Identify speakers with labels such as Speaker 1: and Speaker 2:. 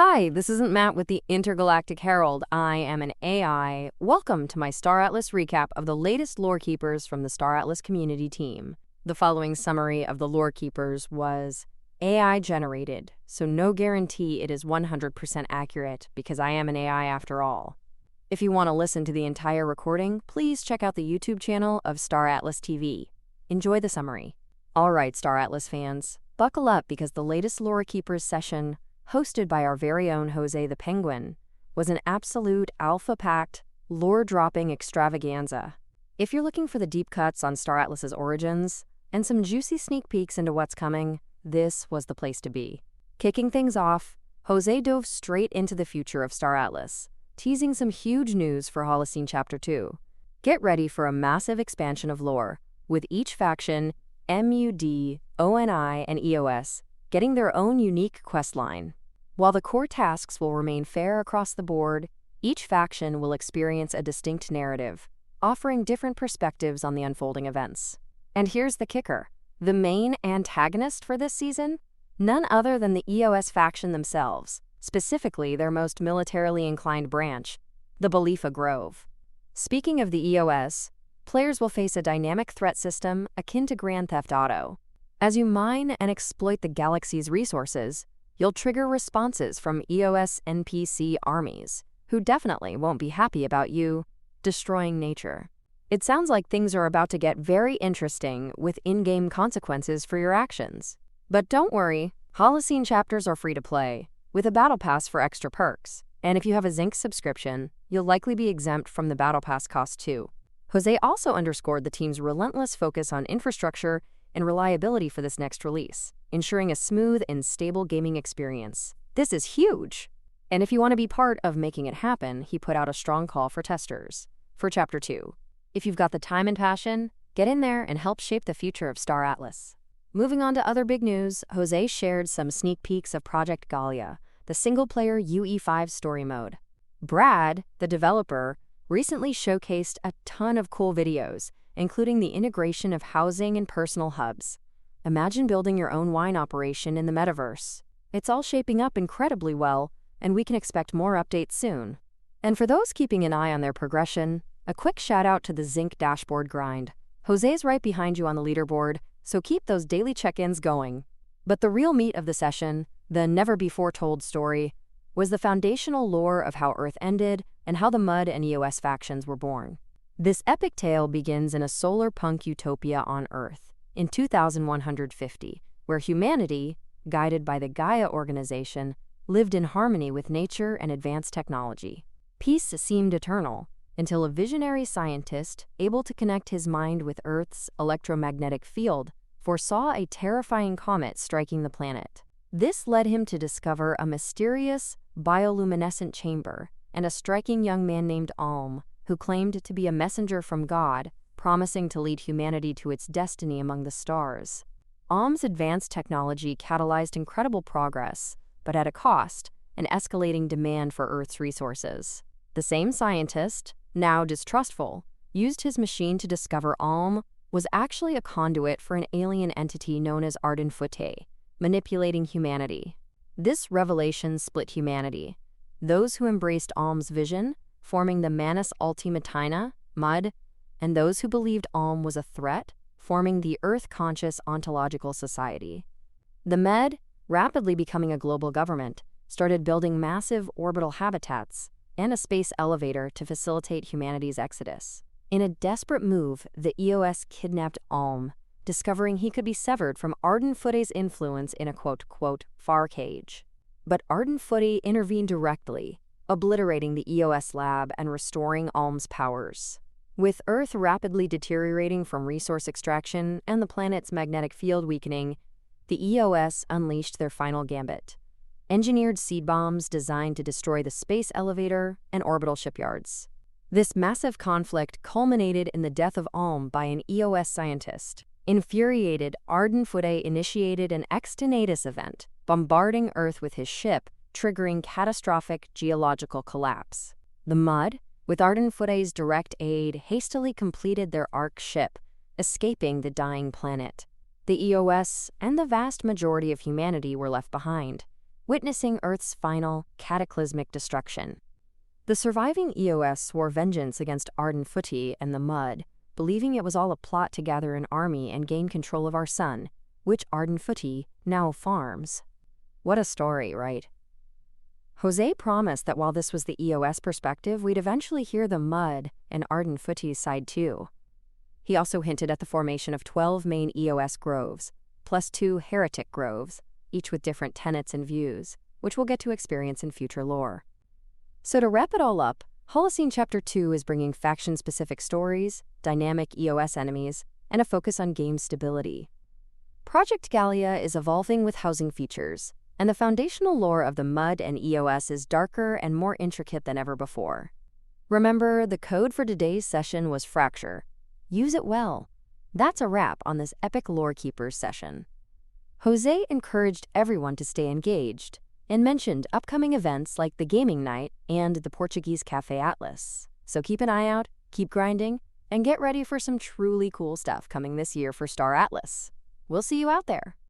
Speaker 1: Hi, this isn't Matt with the Intergalactic Herald. I am an AI. Welcome to my Star Atlas recap of the latest lore keepers from the Star Atlas community team. The following summary of the lore keepers was AI generated, so no guarantee it is 100% accurate because I am an AI after all. If you want to listen to the entire recording, please check out the YouTube channel of Star Atlas TV. Enjoy the summary. All right, Star Atlas fans, buckle up because the latest lore keepers session, hosted by our very own Jose the Penguin, was an absolute alpha-packed, lore-dropping extravaganza. If you're looking for the deep cuts on Star Atlas's origins and some juicy sneak peeks into what's coming, this was the place to be. Kicking things off, Jose dove straight into the future of Star Atlas, teasing some huge news for Holocene Chapter 2. Get ready for a massive expansion of lore, with each faction, MUD, ONI, and EOS, getting their own unique questline. While the core tasks will remain fair across the board, each faction will experience a distinct narrative, offering different perspectives on the unfolding events. And here's the kicker. The main antagonist for this season? None other than the EOS faction themselves, specifically their most militarily inclined branch, the Belifa Grove. Speaking of the EOS, players will face a dynamic threat system akin to Grand Theft Auto. As you mine and exploit the galaxy's resources, you'll trigger responses from EOS NPC armies, who definitely won't be happy about you destroying nature. It sounds like things are about to get very interesting with in-game consequences for your actions. But don't worry, Holocene chapters are free to play, with a Battle Pass for extra perks. And if you have a Zinc subscription, you'll likely be exempt from the Battle Pass cost too. Jose also underscored the team's relentless focus on infrastructure and reliability for this next release, ensuring a smooth and stable gaming experience. This is huge! And if you want to be part of making it happen, he put out a strong call for testers for Chapter 2. If you've got the time and passion, get in there and help shape the future of Star Atlas. Moving on to other big news, Jose shared some sneak peeks of Project Gallia, the single-player UE5 story mode. Brad, the developer, recently showcased a ton of cool videos, including the integration of housing and personal hubs. Imagine building your own wine operation in the metaverse. It's all shaping up incredibly well, and we can expect more updates soon. And for those keeping an eye on their progression, a quick shout out to the Zinc dashboard grind. Jose's right behind you on the leaderboard, so keep those daily check-ins going. But the real meat of the session, the never-before-told story, was the foundational lore of how Earth ended and how the MUD and EOS factions were born. This epic tale begins in a solar punk utopia on Earth, in 2150, where humanity, guided by the Gaia organization, lived in harmony with nature and advanced technology. Peace seemed eternal, until a visionary scientist, able to connect his mind with Earth's electromagnetic field, foresaw a terrifying comet striking the planet. This led him to discover a mysterious, bioluminescent chamber and a striking young man named Alm, who claimed to be a messenger from God, promising to lead humanity to its destiny among the stars. Alm's advanced technology catalyzed incredible progress, but at a cost, an escalating demand for Earth's resources. The same scientist, now distrustful, used his machine to discover Alm was actually a conduit for an alien entity known as Arden Fute, manipulating humanity. This revelation split humanity. Those who embraced Alm's vision, forming the Manus Ultimatina, MUD, and those who believed Alm was a threat, forming the Earth-conscious Ontological Society. The MED, rapidly becoming a global government, started building massive orbital habitats and a space elevator to facilitate humanity's exodus. In a desperate move, the EOS kidnapped Alm, discovering he could be severed from Arden Fute's influence in a quote-quote far cage. But Arden Fute intervened directly, obliterating the EOS lab and restoring Alm's powers. With Earth rapidly deteriorating from resource extraction and the planet's magnetic field weakening, the EOS unleashed their final gambit. Engineered seed bombs designed to destroy the space elevator and orbital shipyards. This massive conflict culminated in the death of Alm by an EOS scientist. Infuriated, Arden Fute initiated an extenatus event, bombarding Earth with his ship, triggering catastrophic geological collapse. The MUD, with Arden Fute's direct aid, hastily completed their Ark ship, escaping the dying planet. The EOS and the vast majority of humanity were left behind, witnessing Earth's final, cataclysmic destruction. The surviving EOS swore vengeance against Arden Footy and the Mud, believing it was all a plot to gather an army and gain control of our sun, which Arden Footy now farms. What a story, right? Jose promised that while this was the EOS perspective, we'd eventually hear the Mud and Arden Footy's side too. He also hinted at the formation of 12 main EOS groves, plus 2 heretic groves, each with different tenets and views, which we'll get to experience in future lore. So to wrap it all up, Holocene Chapter 2 is bringing faction-specific stories, dynamic EOS enemies, and a focus on game stability. Project Gallia is evolving with housing features, and the foundational lore of the Mud and EOS is darker and more intricate than ever before. Remember, the code for today's session was Fracture. Use it well. That's a wrap on this epic Lore Keepers session. Jose encouraged everyone to stay engaged, and mentioned upcoming events like the Gaming Night and the Portuguese Cafe Atlas. So keep an eye out, keep grinding, and get ready for some truly cool stuff coming this year for Star Atlas. We'll see you out there.